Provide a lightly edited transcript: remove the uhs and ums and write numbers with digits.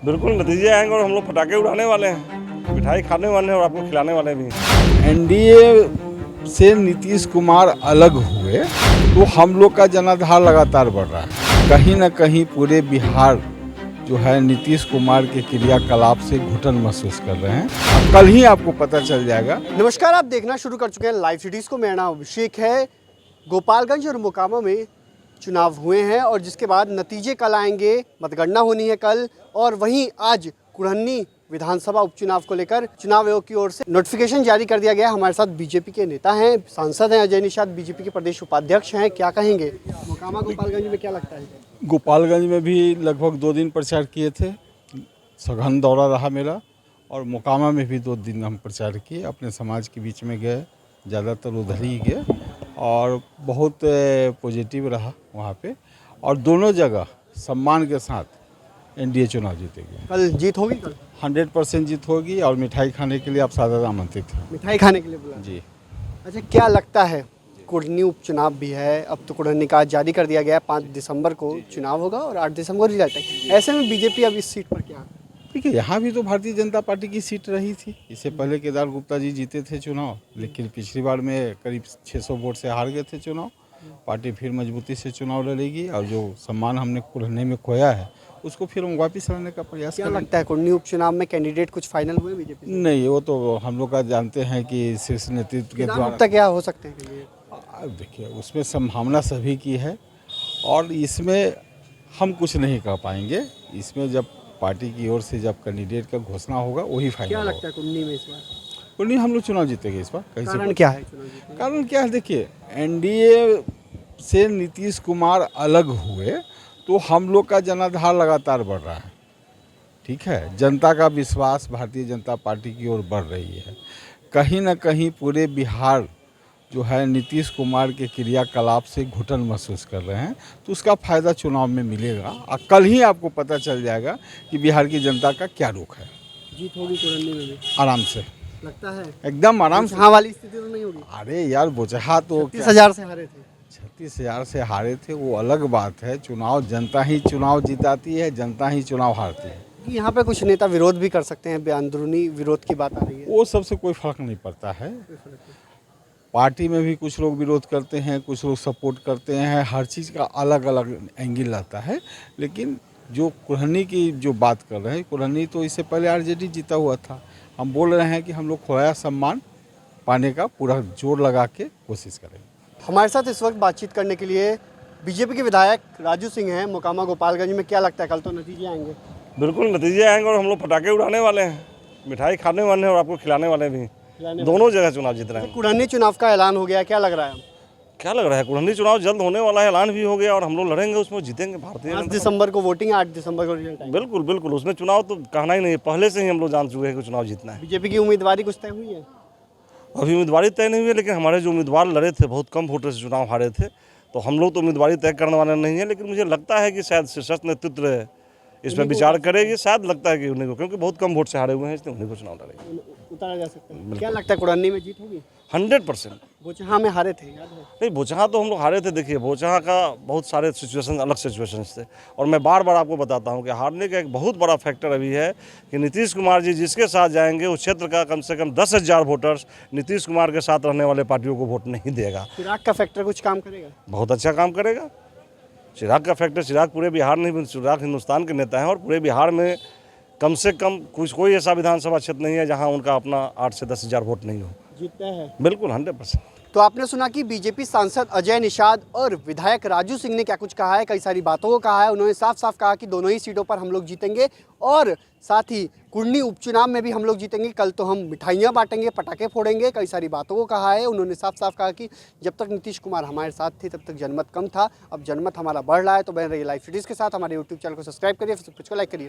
बिल्कुल नतीजे आएंगे और हम लोग पटाखे उड़ाने वाले हैं, मिठाई खाने वाले हैं और आपको खिलाने वाले भी हैं। एनडीए से नीतीश कुमार अलग हुए तो हम लोग का जनाधार लगातार बढ़ रहा है। कहीं ना कहीं पूरे बिहार जो है नीतीश कुमार के क्रियाकलाप से घुटन महसूस कर रहे हैं। कल ही आपको पता चल जाएगा। नमस्कार, आप देखना शुरू कर चुके हैं लाइव सिटीज़ को। मेरा नाम अभिषेक है। गोपालगंज और मोकामा में चुनाव हुए हैं और जिसके बाद नतीजे कल आएंगे, मतगणना होनी है कल। और वहीं आज कुढ़नी विधानसभा उपचुनाव को लेकर चुनाव आयोग की ओर से नोटिफिकेशन जारी कर दिया गया। हमारे साथ बीजेपी के नेता हैं, सांसद हैं अजय निषाद, बीजेपी के प्रदेश उपाध्यक्ष हैं। क्या कहेंगे मोकामा गोपालगंज में, क्या लगता है? गोपालगंज में भी लगभग 2 दिन प्रचार किए थे, सघन दौरा रहा मेरा। और मोकामा में भी 2 दिन हम प्रचार किए, अपने समाज के बीच में गए, ज़्यादातर उधर ही गए और बहुत पॉजिटिव रहा वहाँ पे। और दोनों जगह सम्मान के साथ एनडीए चुनाव जीतेगी। कल जीत होगी? कल 100% जीत होगी और मिठाई खाने के लिए आप सादर आमंत्रित हैं। मिठाई खाने के लिए बुला जी। अच्छा, क्या लगता है? कुढ़नी उपचुनाव भी है, अब तो कुढ़नी का जारी कर दिया गया है, 5 दिसंबर को चुनाव होगा और 8 दिसंबर को रिजल्ट है। ऐसे में बीजेपी अब इस सीट पर क्या? देखिए, यहाँ भी तो भारतीय जनता पार्टी की सीट रही थी। इससे पहले केदार गुप्ता जी जीते थे चुनाव, लेकिन पिछली बार में करीब 600 वोट से हार गए थे चुनाव। पार्टी फिर मजबूती से चुनाव लड़ेगी और जो सम्मान हमने कुढ़नी में खोया है उसको फिर हम वापस लाने का प्रयास क्या करेंगे। लगता है कुढ़नी उपचुनाव में कैंडिडेट कुछ फाइनल हुए बीजेपी से? नहीं, वो तो हम लोग का जानते हैं कि शीर्ष नेतृत्व के केदार द्वारा। गुप्ता क्या हो सकते हैं? देखिए, उसमें संभावना सभी की है और इसमें हम कुछ नहीं कह पाएंगे। इसमें जब पार्टी की ओर से जब कैंडिडेट का घोषणा होगा वही फाइनल क्या होगा। लगता है कुढ़नी में इस बार? कुढ़नी हम लोग चुनाव जीतेंगे इस बार। कहीं से कारण क्या है चुनाव जीतने का? कारण क्या है? देखिए, एनडीए से नीतीश कुमार अलग हुए तो हम लोग का जनाधार लगातार बढ़ रहा है। ठीक है, जनता का विश्वास भारतीय जनता पार्टी की ओर बढ़ रही है। कहीं ना कहीं पूरे बिहार जो है नीतीश कुमार के क्रियाकलाप से घुटन महसूस कर रहे हैं, तो उसका फ़ायदा चुनाव में मिलेगा। और कल ही आपको पता चल जाएगा कि बिहार की जनता का क्या रुख है। जीत होगी कुढ़नी में भी आराम से, लगता है? एकदम आराम से। हाँ, वाली स्थिति तो नहीं होगी? अरे यार, बोचहा तो 30,000 से हारे थे। 36,000 से हारे थे, वो अलग बात है। चुनाव जनता ही चुनाव जिताती है, जनता ही चुनाव हारती है। कि यहाँ पे कुछ नेता विरोध भी कर सकते हैं, अंदरूनी विरोध की बात आ रही है। वो सबसे कोई फर्क नहीं पड़ता है। पार्टी में भी कुछ लोग विरोध करते हैं, कुछ लोग सपोर्ट करते हैं। हर चीज़ का अलग अलग एंगल रहता है। लेकिन जो कुढ़नी की जो बात कर रहे हैं, कुढ़नी तो इससे पहले आरजेडी जीता हुआ था। हम बोल रहे हैं कि हम लोग खोया सम्मान पाने का पूरा जोर लगा के कोशिश करेंगे। हमारे साथ इस वक्त बातचीत करने के लिए बीजेपी के विधायक राजू सिंह हैं, मोकामा गोपालगंज में। क्या लगता है कल तो नतीजे आएंगे? बिल्कुल नतीजे आएंगे और हम लोग पटाखे उड़ाने वाले हैं, मिठाई खाने वाले हैं और आपको खिलाने वाले भी हैं। दोनों जगह चुनाव जीत रहे हैं। कुढ़नी चुनाव का ऐलान हो गया, क्या लग रहा है? क्या लग रहा है? कुढ़नी चुनाव जल्द होने वाला है, ऐलान भी हो गया और हम लोग लड़ेंगे, उसमें जीतेंगे। भारतीय 5 दिसंबर को वोटिंग, 8 दिसंबर को रिजल्ट आएगा। बिल्कुल बिल्कुल, उसमें चुनाव तो कहना ही नहीं है, पहले से ही हम लोग जान चुके हैं कि चुनाव जीतना है। बीजेपी की उम्मीदवारी कुछ तय हुई है? अभी उम्मीदवारी तय नहीं हुई है, लेकिन हमारे जो उम्मीदवार लड़े थे बहुत कम वोटों से चुनाव हारे थे, तो हम लोग तो उम्मीदवारी तय करने वाले नहीं है। लेकिन मुझे लगता है कि शायद शीर्ष नेतृत्व इस पर विचार करेगी। शायद लगता है कि उन्हीं को, क्योंकि बहुत कम वोट से हारे हुए हैं, इसलिए उन्हीं को चुनाव लड़ेंगे। उतारा जा सकता है। क्या लगता है कुढ़नी में जीत होगी? 100%। बोचहा में हारे थे, याद है? नहीं, बोचहा तो हम लोग हारे थे। देखिए, बोचहा का बहुत सारे सिचुएशन, अलग सिचुएशंस थे। और मैं बार बार आपको बताता हूं कि हारने का एक बहुत बड़ा फैक्टर अभी है कि नीतीश कुमार जी जिसके साथ जाएंगे उस क्षेत्र का कम से कम 10,000 वोटर्स नीतीश कुमार के साथ रहने वाले पार्टियों को वोट नहीं देगा। चिराग का फैक्टर कुछ काम करेगा? बहुत अच्छा काम करेगा चिराग का फैक्टर। चिराग पूरे बिहार नहीं, चिराग हिंदुस्तान के नेता हैं और पूरे बिहार में कम से कम कोई ऐसा विधानसभा क्षेत्र नहीं है जहां उनका अपना 8 से 10,000 वोट नहीं हो। जीतता है बिल्कुल 100%। तो आपने सुना कि बीजेपी सांसद अजय निषाद और विधायक राजू सिंह ने क्या कुछ कहा है, कई सारी बातों को कहा है। उन्होंने साफ साफ कहा कि दोनों ही सीटों पर हम लोग जीतेंगे और साथ ही कुढ़नी उपचुनाव में भी हम लोग जीतेंगे। कल तो हम मिठाइयाँ बांटेंगे, पटाखे फोड़ेंगे, कई सारी बातों को कहा है। उन्होंने साफ साफ कहा कि जब तक नीतीश कुमार हमारे साथ थे तब तक जनमत कम था, अब जनमत हमारा बढ़ रहा है। तो बन रही लाइव सिटीज़ के साथ हमारे यूट्यूब चैनल को सब्सक्राइब करिए, फेसबुक पेज को लाइक करिए।